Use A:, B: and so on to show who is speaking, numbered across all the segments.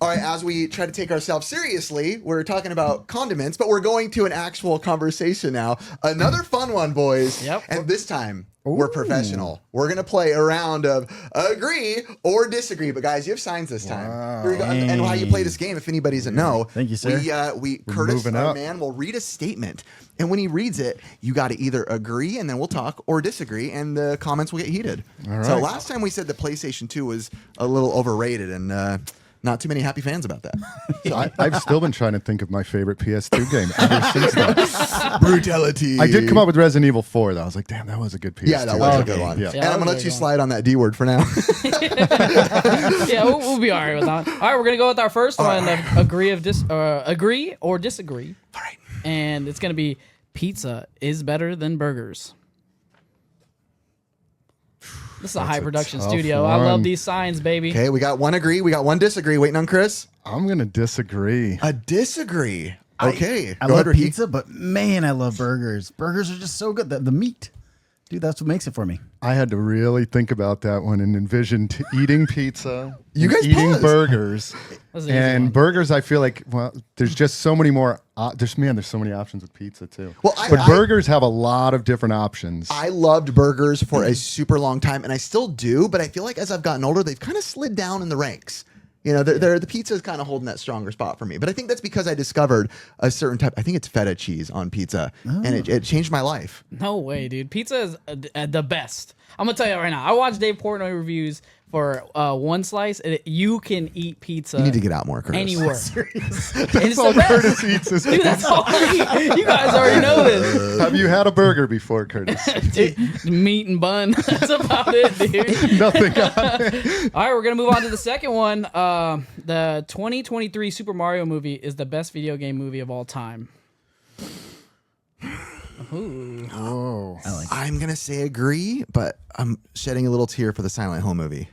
A: All right, as we try to take ourselves seriously, we're talking about condiments, but we're going to an actual conversation now. Another fun one, boys.
B: Yep.
A: And this time, we're professional. We're going to play a round of agree or disagree. But guys, you have signs this time. Here we go. And how you play this game, if anybody doesn't know.
C: Thank you, sir.
A: Curtis, our man, will read a statement. And when he reads it, you got to either agree, and then we'll talk, or disagree, and the comments will get heated.
D: All right.
A: So last time we said the PlayStation 2 was a little overrated, and not too many happy fans about that.
D: So I've still been trying to think of my favorite PS2 game ever since that.
A: Brutality.
D: I did come up with Resident Evil 4, though. I was like, damn, that was a good PS2.
A: Yeah, that was a good one.
D: Yeah.
A: And I'm going to let you slide on that D word for now.
B: Yeah, we'll be all right with that one. All right, we're going to go with our first one, agree or disagree.
A: All right.
B: And it's going to be pizza is better than burgers. This is a high production studio. I love these signs, baby.
A: Okay, we got one agree. We got one disagree. Waiting on Chris.
D: I'm going to disagree.
A: A disagree. Okay.
C: I
A: Go
C: love
A: ahead, Ricky.
C: pizza, but man, I love burgers. Burgers are just so good. The meat, dude, that's what makes it for me.
D: I had to really think about that one and envision eating pizza,
A: You
D: and
A: guys
D: eating
A: paused.
D: burgers.
B: That's an easy
D: And
B: one.
D: burgers, I feel like, well, there's just so many more. There's so many options with pizza, too.
A: Well,
D: but burgers have a lot of different options.
A: I loved burgers for a super long time, and I still do, but I feel like as I've gotten older, they've kind of slid down in the ranks. You know, the pizza is kind of holding that stronger spot for me. But I think that's because I discovered a certain type. I think it's feta cheese on pizza, and it changed my life.
B: No way, dude. Pizza is the best. I'm going to tell you right now. I watched Dave Portnoy reviews for one slice. And you can eat pizza.
A: You need to get out more, Curtis.
B: Anywhere.
D: That's all Curtis eats is
B: Dude, that's all I eat. You guys already know this.
D: Have you had a burger before, Curtis?
B: Dude, meat and bun. That's about it, dude.
D: Nothing on it.
B: All right, we're going to move on to the second one. The 2023 Super Mario movie is the best video game movie of all time. Ooh.
D: Whoa.
A: I'm going to say agree, but I'm shedding a little tear for the Silent Hill movie.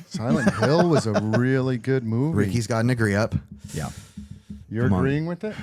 D: Silent Hill was a really good movie.
A: Ricky's got an agree up.
C: Yeah,
D: You're
A: Come on.
D: agreeing with it?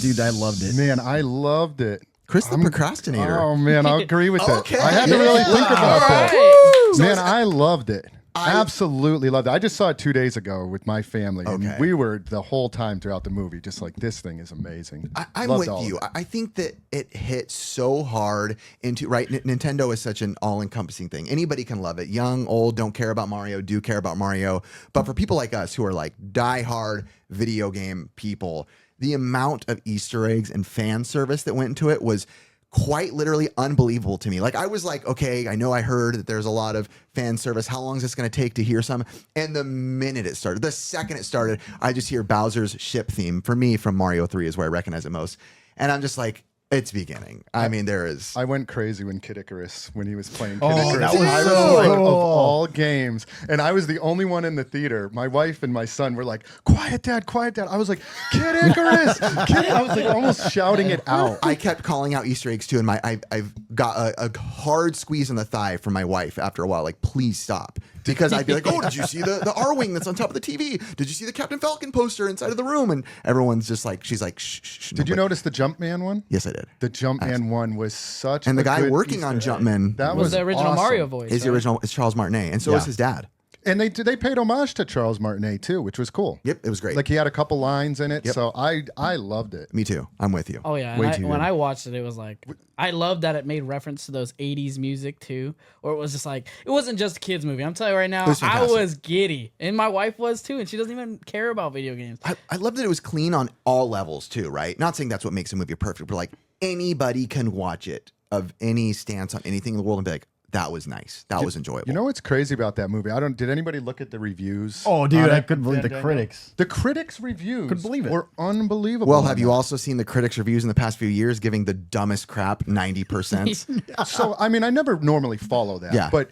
C: dude, I loved it.
D: Man, I loved it.
A: Chris the procrastinator.
D: Oh, man, I'll agree with
A: Okay.
D: it. I had to really think about
B: All
D: that.
B: right.
D: Man, I loved it. Absolutely loved it. I just saw it 2 days ago with my family, and we were the whole time throughout the movie just like, this thing is amazing.
A: I'm
D: Loved
A: with
D: all of
A: you.
D: it.
A: I think that it hit so hard into Nintendo is such an all-encompassing thing. Anybody can love it. Young, old, don't care about Mario, do care about Mario. But for people like us who are like die-hard video game people, the amount of Easter eggs and fan service that went into it was quite literally unbelievable to me. Like, I was like, okay, I know I heard that there's a lot of fan service. How long is this going to take to hear some? And the minute it started, the second it started, I just hear Bowser's ship theme. For me, from Mario 3 is where I recognize it most. And I'm just like, it's beginning. I mean, there is.
D: I went crazy when Kid Icarus, when he was playing Kid
C: Oh,
D: Icarus.
C: that was
D: I
C: so
D: like, of
C: cool.
D: all games. And I was the only one in the theater. My wife and my son were like, quiet, Dad, quiet, Dad. I was like, Kid Icarus. I was like almost shouting it out.
A: I kept calling out Easter eggs too, and I've got a hard squeeze on the thigh from my wife after a while. Like, please stop, because I'd be like, oh, did you see the R-wing that's on top of the TV? Did you see the Captain Falcon poster inside of the room? And everyone's just like, she's like, shh, shh.
D: Did you notice the Jumpman one?
A: Yes, I did.
D: The Jumpman one was such
A: And
D: a
A: the guy
D: good
A: working
D: Easter
A: on
D: egg.
A: Jumpman
D: That
B: Was the original
D: awesome.
B: Mario voice.
A: is the
B: right?
A: original. It's Charles Martinet, and so is his dad.
D: And they paid homage to Charles Martinet too, which was cool.
A: Yep, it was great.
D: Like, he had a couple lines in it,
A: Yep.
D: so I loved it.
A: Me too. I'm with you.
B: Oh yeah,
A: Way
B: and
A: too
B: when
A: good.
B: I watched it, it was like I loved that it made reference to those '80s music too, or it was just like it wasn't just a kids movie. I'm telling you right now,
A: was
B: I
A: fantastic.
B: was giddy, and my wife was too, and she doesn't even care about video games.
A: I love that it was clean on all levels too, right? Not saying that's what makes a movie perfect, but like anybody can watch it of any stance on anything in the world and be like, that was nice. That was enjoyable.
D: You know what's crazy about that movie? Did anybody look at the reviews?
C: Oh, dude,
D: on
C: I
D: it?
C: couldn't believe the
D: Daniel?
C: critics.
D: The critics' reviews
C: Couldn't believe it.
D: were unbelievable.
A: Well,
D: on
A: have you
D: that.
A: also seen the critics' reviews in the past few years giving the dumbest crap 90%?
D: So, I mean, I never normally follow that.
A: Yeah.
D: But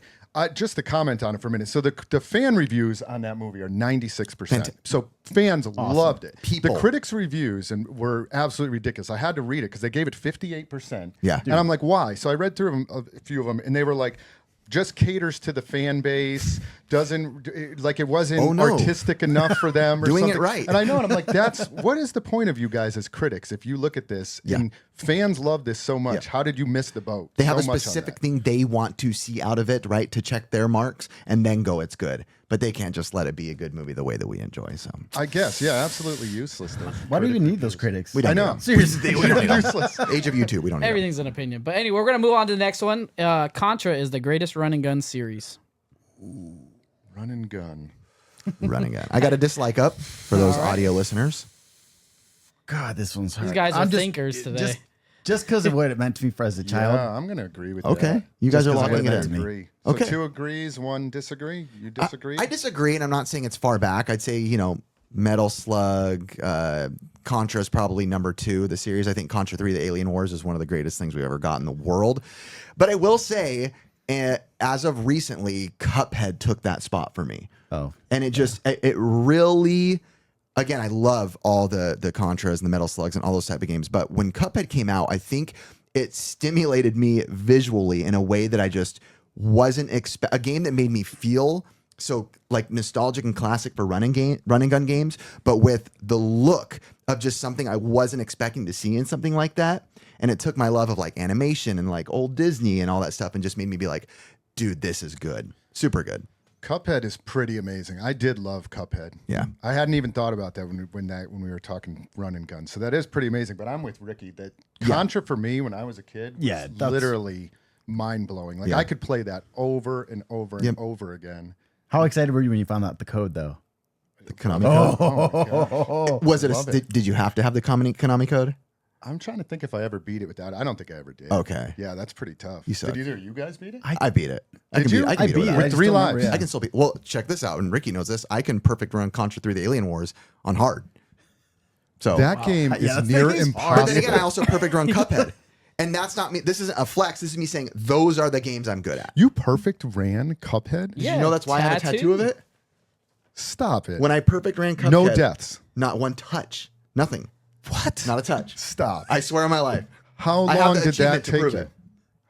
D: just to comment on it for a minute. So the fan reviews on that movie are 96%. So fans loved it.
A: People.
D: The critics' reviews were absolutely ridiculous. I had to read it because they gave it 58%.
A: Yeah.
D: And I'm like, why? So I read through a few of them, and they were like, just caters to the fan base, it wasn't artistic enough for them or
A: Doing it
D: something.
A: right.
D: And I know, and I'm like, what is the point of you guys as critics if you look at this and Fans love this so much. How did you miss the boat?
A: They have
D: so
A: a
D: much on
A: specific
D: that?
A: thing they want to see out of it, right? To check their marks and then go, it's good. But they can't just let it be a good movie the way that we enjoy. So
D: I guess, yeah, absolutely useless.
C: Why do you even need those critics?
A: we don't
D: I know.
A: need them.
C: Seriously.
A: We don't need them.
D: Useless.
A: Age of YouTube, we don't need them.
B: Everything's an opinion. But anyway, we're gonna move on to the next one. Contra is the greatest run and gun series.
D: Run and gun.
A: Running gun. I got a dislike up for those audio listeners.
C: God, this one's hard.
B: These guys are
C: I'm just-
B: thinkers today.
C: Just because of what it meant to me for as a child.
D: Yeah, I'm going to agree with
A: Okay.
D: that.
A: You guys are
C: Just 'cause
A: locking
C: of
A: it
C: what
A: in.
C: it
D: Agree.
A: Okay.
D: So 2 agrees, 1 disagree. You disagree?
A: I disagree, and I'm not saying it's far back. I'd say, Metal Slug, Contra is probably number 2 of the series. I think Contra 3, The Alien Wars, is one of the greatest things we've ever got in the world. But I will say, as of recently, Cuphead took that spot for me.
C: Oh.
A: And it really, again, I love all the Contras and the Metal Slugs and all those type of games. But when Cuphead came out, I think it stimulated me visually in a way that I just wasn't a game that made me feel so like nostalgic and classic for running gun games, but with the look of just something I wasn't expecting to see in something like that. And it took my love of like animation and like old Disney and all that stuff and just made me be like, dude, this is good. Super good.
D: Cuphead is pretty amazing. I did love Cuphead.
A: Yeah.
D: I hadn't even thought about that when we were talking run and gun. So that is pretty amazing. But I'm with Ricky that Contra for me when I was a kid was literally mind blowing. Like I could play that over and over and over again.
C: How excited were you when you found out the code, though?
A: The Konami code.
D: Oh my God.
A: Was it
D: Love it.
A: did you have to have the Konami code?
D: I'm trying to think if I ever beat it without. I don't think I ever did.
A: Okay.
D: Yeah, that's pretty tough.
A: You suck.
D: Did either of you guys beat it?
A: I beat it.
D: Did you?
A: I can beat it
C: I
A: without
D: With
C: just
D: 3
C: don't remember,
D: lives.
C: yeah.
A: I can still beat. Well, check this out, and Ricky knows this. I can perfect run Contra 3: The Alien Wars on hard. So
D: That game is
C: Yeah, that
D: near
C: thing is hard.
A: but then again, I
D: impossible.
A: also perfect run Cuphead, and that's not me. This isn't a flex. This is me saying those are the games I'm good at.
D: You perfect ran Cuphead?
A: Did you know that's why I had a tattoo of it?
D: Stop it.
A: When I perfect ran Cuphead,
D: No deaths.
A: not one touch, nothing,
D: What?
A: not a touch.
D: Stop.
A: I swear on my life.
D: How
A: I have
D: long
A: the
D: did that
A: achievement to
D: take
A: prove
D: you?
A: it.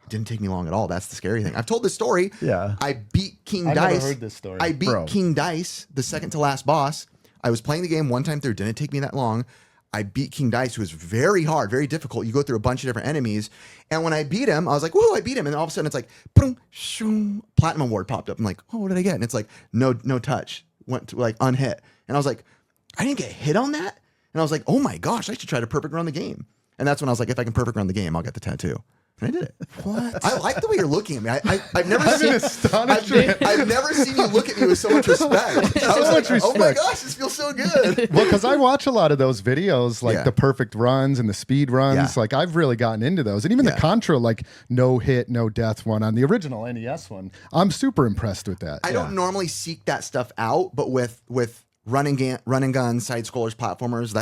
A: It didn't take me long at all. That's the scary thing. I've told this story.
C: Yeah.
A: I beat King
D: I've never
A: Dice.
D: heard this story.
A: I beat
C: Bro.
A: King Dice, the second to last boss. I was playing the game one time through. Didn't take me that long. I beat King Dice, who was very hard, very difficult. You go through a bunch of different enemies. And when I beat him, I was like, whoa, I beat him. And all of a sudden it's like, boom, shoom, platinum award popped up. I'm like, oh, what did I get? And it's like, no touch. Went to like unhit. And I was like, I didn't get hit on that? And I was like, oh my gosh, I should try to perfect run the game. And that's when I was like, if I can perfect run the game, I'll get the tattoo. And I did it. What? I like the way you're looking at me. I've never
D: I'm
A: seen
D: in astonishment.
A: I've never seen you look at me with so much respect. I was
D: So
A: like,
D: much
A: oh my
D: respect.
A: gosh, this feels so good.
D: Well, because I watch a lot of those videos, like
A: Yeah.
D: the perfect runs and the speed runs.
A: Yeah.
D: Like I've really gotten into those, and even the
A: Yeah.
D: Contra, like no hit, no death one on the original NES one. I'm super impressed with that.
A: I don't normally seek that stuff out, but with run and gun, side scrollers, platformers,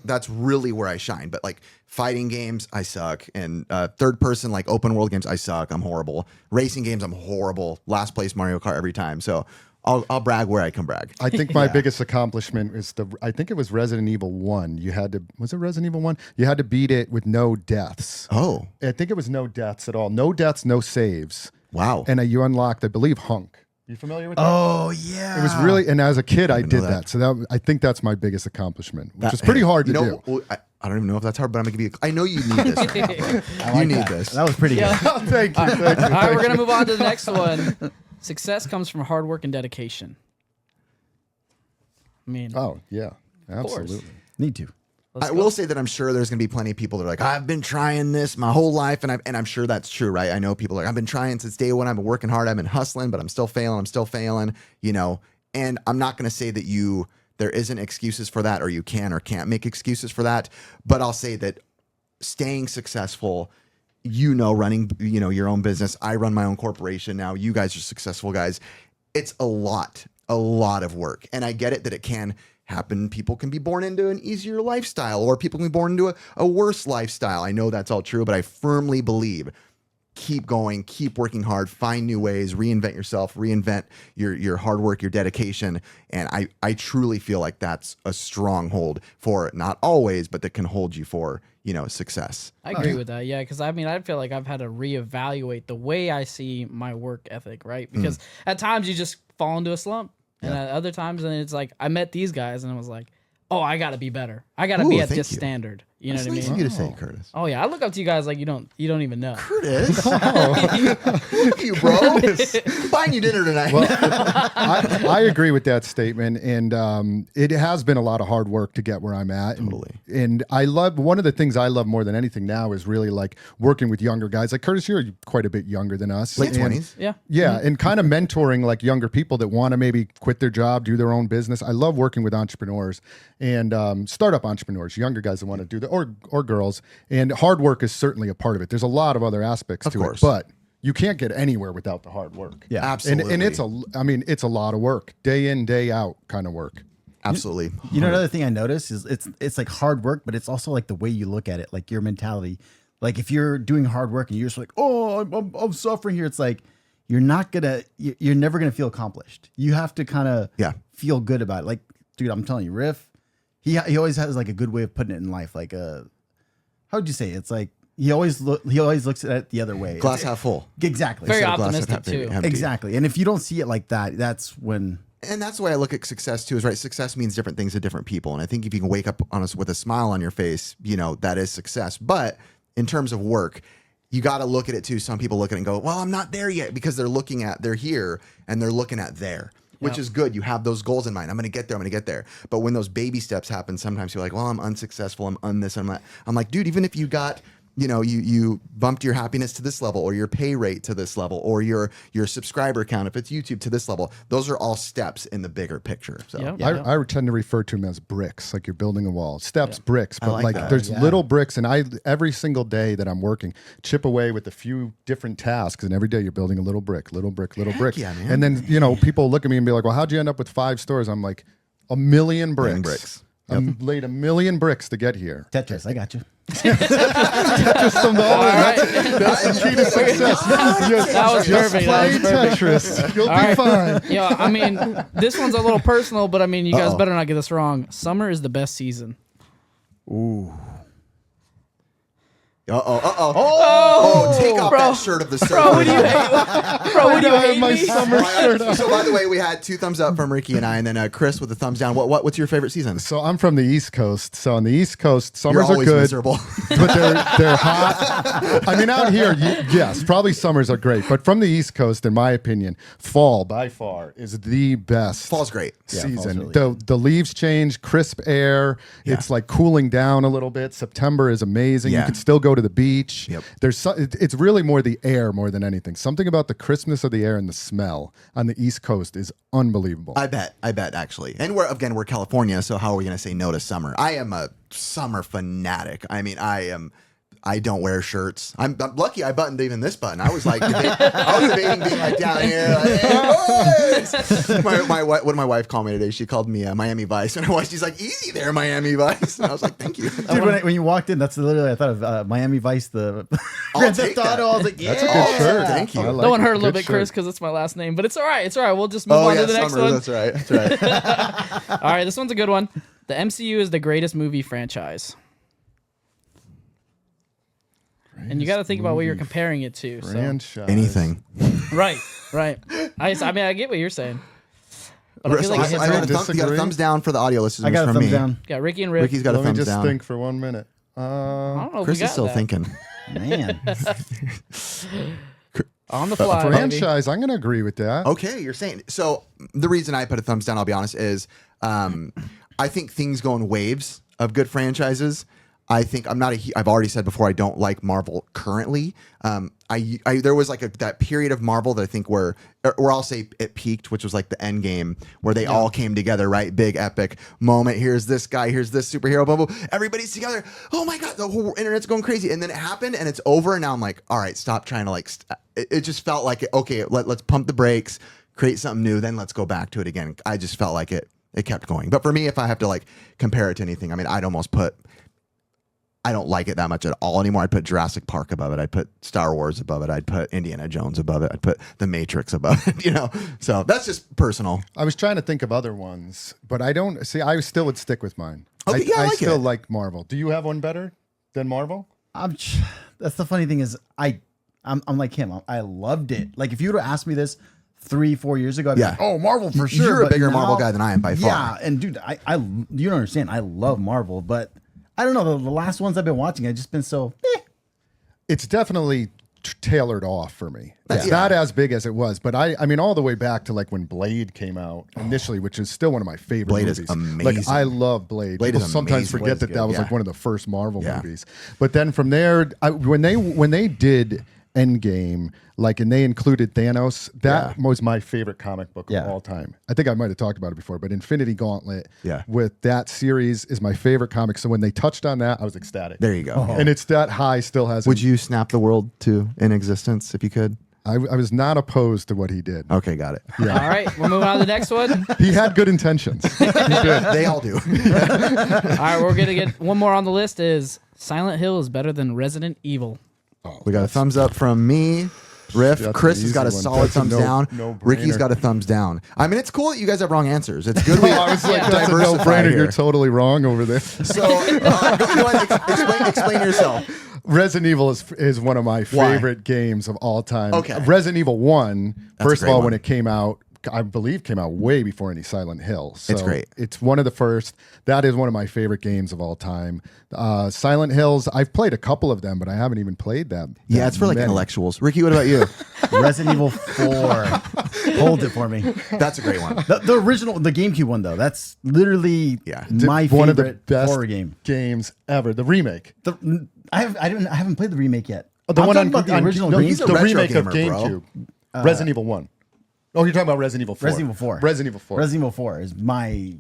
A: that's really where I shine. But like fighting games, I suck, and third person like open world games, I suck. I'm horrible. Racing games, I'm horrible. Last place Mario Kart every time. So I'll brag where I can brag.
D: I think my biggest accomplishment is I think it was Resident Evil 1. Was it Resident Evil 1? You had to beat it with no deaths.
A: Oh
D: I think it was no deaths at all. No deaths, no saves.
A: wow!
D: And you unlocked, I believe, Hunk. You familiar with that?
C: Oh, yeah.
D: It was really, and as a kid, I
A: know
D: did
A: that.
D: that. So I think that's my biggest accomplishment, which is pretty hard to do.
A: Well, I don't even know if that's hard, but I'm gonna give you. I know you need this. Right now, bro. You need this.
C: That was pretty good.
D: Thank you. Thank you.
B: All right, we're gonna move on to the next one. Success comes from hard work and dedication. I mean,
D: Oh, yeah.
B: course.
D: Absolutely.
C: Need to.
B: let's
A: I
B: go.
A: will say that I'm sure there's going to be plenty of people that are like, I've been trying this my whole life, and I'm sure that's true, right? I know people are like, I've been trying since day one. I've been working hard. I've been hustling, but I'm still failing. And I'm not going to say that there isn't excuses for that, or you can or can't make excuses for that. But I'll say that staying successful, running, your own business. I run my own corporation now. You guys are successful guys. It's a lot of work. And I get it that it can happen. People can be born into an easier lifestyle, or people can be born into a worse lifestyle. I know that's all true, but I firmly believe keep going, keep working hard, find new ways, reinvent yourself, reinvent your hard work, your dedication. And I truly feel like that's a stronghold for, not always, but that can hold you for, success.
B: I agree with that. Yeah, because I feel like I've had to reevaluate the way I see my work ethic, right? Because at times you just fall into a slump, and at other times, and it's like I met these guys, and I was like, oh, I got to be better. I gotta
A: Ooh,
B: be at
A: thank
B: this
A: you.
B: standard. You know
A: That's
B: what I
A: nice
B: mean?
A: of you to say, Curtis.
B: Oh yeah, I look up to you guys like you don't even know.
A: Curtis, look at you, bro. I'm buying you dinner tonight.
D: Well, I agree with that statement, and it has been a lot of hard work to get where I'm at.
A: Totally.
D: And I love, one of the things I love more than anything now is really like working with younger guys. Like Curtis, you're quite a bit younger than us.
A: Late
D: And-
A: 20s.
B: Yeah.
D: Yeah, and kind of mentoring like younger people that want to maybe quit their job, do their own business. I love working with entrepreneurs and startup entrepreneurs, younger guys that want to do that, or girls. And hard work is certainly a part of it. There's a lot of other aspects to
A: course.
D: it, but you can't get anywhere without the hard work.
C: Yeah.
A: Absolutely.
D: And it's a lot of work, day in, day out kind of work.
A: Absolutely.
C: You know, another thing I noticed is it's like hard work, but it's also like the way you look at it, like your mentality. Like if you're doing hard work and you're just like, oh, I'm suffering here, it's like you're never gonna feel accomplished. You have to kind of feel good about it. Like, dude, I'm telling you, Riff, he always has like a good way of putting it in life. Like how would you say it? It's like he always looks at it the other way.
A: Glass half full.
C: Exactly.
B: Very
A: Glass half
B: optimistic too.
A: empty.
C: Exactly. And if you don't see it like that, that's when.
A: And that's the way I look at success too, is right. Success means different things to different people. And I think if you can wake up on us with a smile on your face, you know, that is success. But in terms of work, you got to look at it too. Some people look at it and go, well, I'm not there yet, because they're here and they're looking at there, which is good. You have those goals in mind. I'm going to get there. I'm going to get there. But when those baby steps happen, sometimes you're like, well, I'm unsuccessful. I'm on this. I'm that. I'm like, dude, even if you got, you know, you bumped your happiness to this level, or your pay rate to this level, or your subscriber count, if it's YouTube, to this level, those are all steps in the bigger picture. So
B: Yep.
D: I tend to refer to them as bricks, like you're building a wall. Steps, bricks, but
A: like
D: like
A: that.
D: there's little bricks, and I every single day that I'm working, chip away with a few different tasks, and every day you're building a little brick, little brick, little brick.
A: yeah, man.
D: And then, you know, people look at me and be like, well, how'd you end up with 5 stores? I'm like, 1 million bricks.
A: bricks.
D: I laid 1 million bricks to get here.
C: Tetris, I got you.
D: Just some that's the key to success.
B: That was perfect. That was perfect.
D: Tetris. You'll
B: All
D: be
B: right.
D: fine.
B: Yeah, I mean, this one's a little personal, but I mean, you guys better not get this wrong. Summer is the best season.
A: Take off that shirt of the server.
B: Bro, what do you hate? Bro, what do you hate
D: my
B: me?
D: summer shirt on.
A: So by the way, we had 2 thumbs up from Ricky and I, and then Chris with a thumbs down. What's your favorite season?
D: So I'm from the East Coast. So on the East Coast,
A: You're
D: summers are
A: always
D: good,
A: miserable.
D: but they're hot. I mean, out here, yes, probably summers are great. But from the East Coast, in my opinion, fall by far is the best.
A: Fall's great.
D: Season.
C: fall's really
D: The leaves change, crisp air. It's like cooling down a little bit. September is amazing. You
A: Yeah.
D: can still go to the beach.
A: Yep.
D: It's really more the air more than anything. Something about the crispness of the air and the smell on the East Coast is unbelievable.
A: I bet actually. And we're California, so how are we going to say no to summer? I am a summer fanatic. I mean, I don't wear shirts. I'm lucky I buttoned even this button. I was like, debating being like down here. Like, hey, boys! What did my wife call me today? She called me Miami Vice, and she's like, easy there, Miami Vice. And I was like, thank you.
C: Dude, when you walked in, that's literally I thought of Miami Vice, the
A: I'll
C: Grand
A: take
C: Theft
A: that.
C: Auto. I was like, yeah,
D: That's a good shirt.
A: Thank you.
D: I like
B: That one
D: it.
B: hurt a little
D: Good
B: bit, Chris,
D: shirt.
B: because it's my last name, but it's all right. It's all right. We'll just move on to the next one.
A: That's right. That's right.
B: All right, this one's a good one. The MCU is the greatest movie franchise. And you got to think about what you're comparing it to. So.
D: Franchise.
A: Anything.
B: Right. I mean, I get what you're saying. But I feel like it hits
A: I got
B: hard.
A: a you got a
D: Disagree?
A: thumbs down for the audio listeners
C: I got a
A: from
C: thumbs
A: me.
C: down.
B: Got Ricky and Rick.
A: Ricky's got a
D: Let me
A: thumbs
D: just
A: down.
D: think for 1 minute.
B: I don't know if
A: Chris
B: we
A: is
B: got
A: still
B: that.
A: thinking.
C: Man.
B: On the fly, baby.
D: Franchise, I'm going to agree with that.
A: Okay, you're saying so. The reason I put a thumbs down, I'll be honest, is I think things go in waves of good franchises. I think I've already said before I don't like Marvel currently. There was like that period of Marvel that I think where I'll say it peaked, which was like the end game where they all came together, right? Big epic moment. Here's this guy, here's this superhero, blah, blah. Everybody's together. Oh my God, the whole internet's going crazy. And then it happened and it's over. And now I'm like, all right, stop trying to it just felt like, okay, let's pump the brakes, create something new. Then let's go back to it again. I just felt like it kept going. But for me, if I have to like compare it to anything, I mean, I don't like it that much at all anymore. I'd put Jurassic Park above it. I'd put Star Wars above it. I'd put Indiana Jones above it. I'd put The Matrix above it, So that's just personal.
D: I was trying to think of other ones, but I don't see. I still would stick with mine.
A: Okay, yeah, I like
D: still
A: it.
D: like Marvel. Do you have one better than Marvel?
C: That's the funny thing is I'm like him. I loved it. Like if you would have asked me this 3-4 years ago, I'd be
A: Yeah.
C: like, oh, Marvel for sure.
A: You're a
C: But
A: bigger
C: now-
A: Marvel guy than I am by far.
C: Yeah, and dude, I you don't understand. I love Marvel, but I don't know. The last ones I've been watching, I've just been so.
D: It's definitely tailored off for me. It's
A: Yeah.
D: not as big as it was, but I mean, all the way back to like when Blade came out initially, which is still one of my favorite
A: Blade is
D: movies.
A: amazing.
D: Like I love Blade.
A: Blade
D: People
A: is
D: sometimes
A: amazing.
D: forget
A: Blade is
D: that
A: good,
D: was
A: yeah.
D: like one of the first Marvel
A: Yeah.
D: movies. But then from there, when they did Endgame, like, and they included Thanos, that was my favorite comic book of all time. I think I might have talked about it before, but Infinity Gauntlet with that series is my favorite comic. So when they touched on that, I was ecstatic.
A: There you go.
D: And it's that high still has.
A: Would you snap the world to in existence if you could?
D: I was not opposed to what he did.
A: Okay, got it.
B: All right, we're moving on to the next one.
D: He had good intentions.
A: They all do.
B: All right, we're gonna get one more on the list. Is Silent Hill is better than Resident Evil?
A: We got a thumbs up from me. Riff.
D: That's
A: Chris
D: an
A: has got a
D: easy one.
A: solid
D: That's a
A: thumbs down.
D: no-brainer.
A: Ricky's got a thumbs down. I mean, it's cool that you guys have wrong answers. It's good we
D: I was like,
B: Yeah.
D: that's a
A: diversify
D: no-brainer.
A: here.
D: You're totally wrong over there.
A: So, go ahead, explain yourself.
D: Resident Evil is one of my
A: Why?
D: favorite games of all time.
A: Okay.
D: Resident Evil 1,
A: That's a
D: first of
A: great
D: all,
A: one.
D: when it came out, I believe came out way before any Silent Hill. So
A: It's great.
D: It's one of the first. That is one of my favorite games of all time. Silent Hills, I've played a couple of them, but I haven't even played them.
A: Yeah, it's for like
D: many.
A: intellectuals. Ricky, what about you?
C: Resident Evil 4. Hold it for me.
A: That's a great one.
C: The original, the GameCube one though. That's literally my
D: One of the
C: favorite
D: best
C: horror game.
D: games ever. The remake.
C: I haven't played the remake yet.
D: The
C: I'm
D: one
C: talking about the original
D: no,
C: game.
A: he's a
D: the
A: retro
D: remake
A: gamer,
D: of
A: bro.
D: GameCube. Resident Evil 1. Oh, you're talking about Resident Evil 4.
C: Resident Evil 4.
D: Resident Evil 4.
C: Resident Evil 4 is my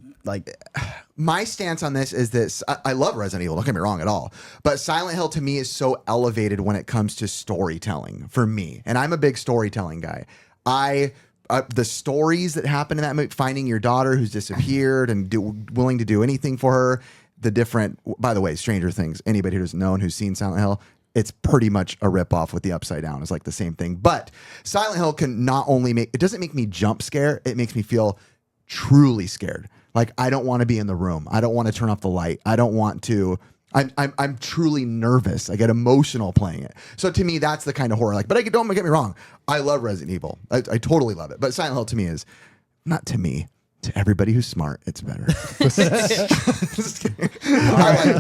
A: My stance on this is this. I love Resident Evil. Don't get me wrong at all. But Silent Hill to me is so elevated when it comes to storytelling for me. And I'm a big storytelling guy. The stories that happen in that movie, finding your daughter who's disappeared and willing to do anything for her, by the way, Stranger Things, anybody who's known, who's seen Silent Hill, it's pretty much a ripoff with the Upside Down. It's like the same thing. But Silent Hill can not only it doesn't make me jump scare, it makes me feel truly scared. Like I don't want to be in the room. I don't want to turn off the light. I don't want to. I'm truly nervous. I get emotional playing it. So to me, that's the kind of horror. But don't get me wrong. I love Resident Evil. I totally love it. But Silent Hill to me is not to me. To everybody who's smart, it's better.
D: It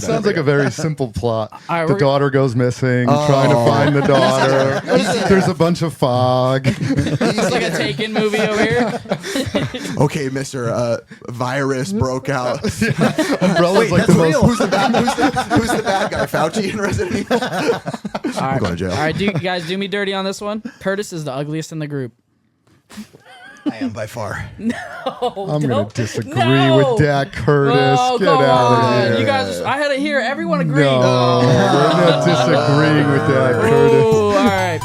D: sounds like a very simple plot.
B: right,
D: The
B: we're-
D: daughter goes missing, trying to find the daughter. There's a bunch of fog.
B: It's like a Taken movie over here.
A: Okay, Mr. Virus broke out.
D: Umbrella's like the most.
A: Who's the bad guy? Fauci in Resident Evil? I'm going to jail.
B: All right, you guys do me dirty on this one. Curtis is the ugliest in the group.
A: I am by far.
D: I'm going to disagree
B: No.
D: with Dak Curtis.
B: Oh,
D: Get
B: come
D: out of
B: on.
D: here.
B: You guys, I had it here. Everyone agreed.
D: No, we're not disagreeing with Dak Curtis.
B: Oh, all right.